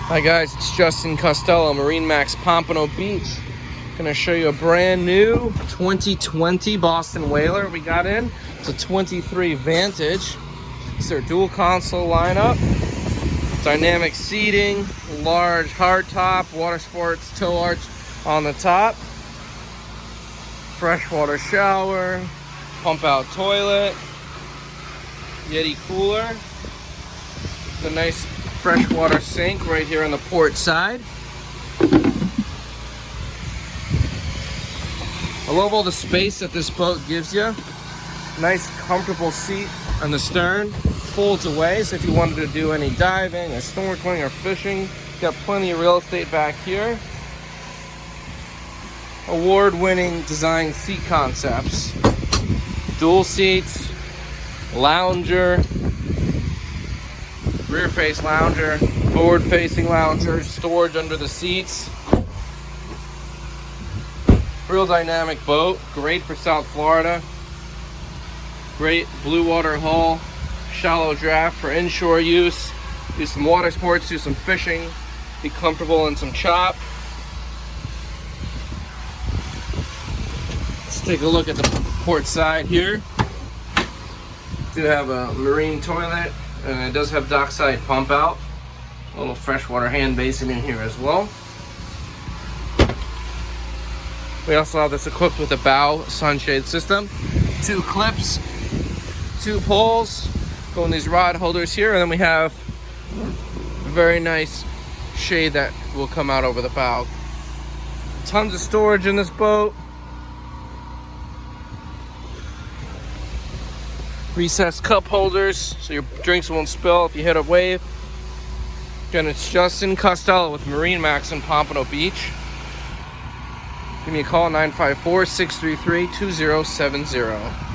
Hi guys, it's Justin Costello, MarineMax Pompano Beach. Gonna show you a brand new 2020 Boston Whaler we got in. It's a 23 Vantage. It's their dual console lineup. Dynamic seating, large hardtop, water sports tow arch on the top. Freshwater shower, pump out toilet, Yeti cooler. The nice freshwater sink right here on the port side. I love all the space that this boat gives you. Nice comfortable seat on the stern, folds away, so if you wanted to do any diving or snorkeling or fishing, you've got plenty of real estate back here. Award-winning design seat concepts. Dual seats, lounger, rear face lounger, forward facing lounger, storage under the seats. Real dynamic boat, great for South Florida. Great blue water hull, shallow draft for inshore use. Do some water sports, do some fishing, be comfortable in some chop. Let's take a look at the port side here. Do have a marine toilet, and it does have dockside pump out. A little freshwater hand basin in here as well. We also have this equipped with a bow sunshade system. 2 clips, 2 poles, go in these rod holders here, and then we have a very nice shade that will come out over the bow. Tons of storage in this boat. Recessed cup holders so your drinks won't spill if you hit a wave. Again, it's Justin Costello with MarineMax in Pompano Beach. Give me a call, 954-633-2070.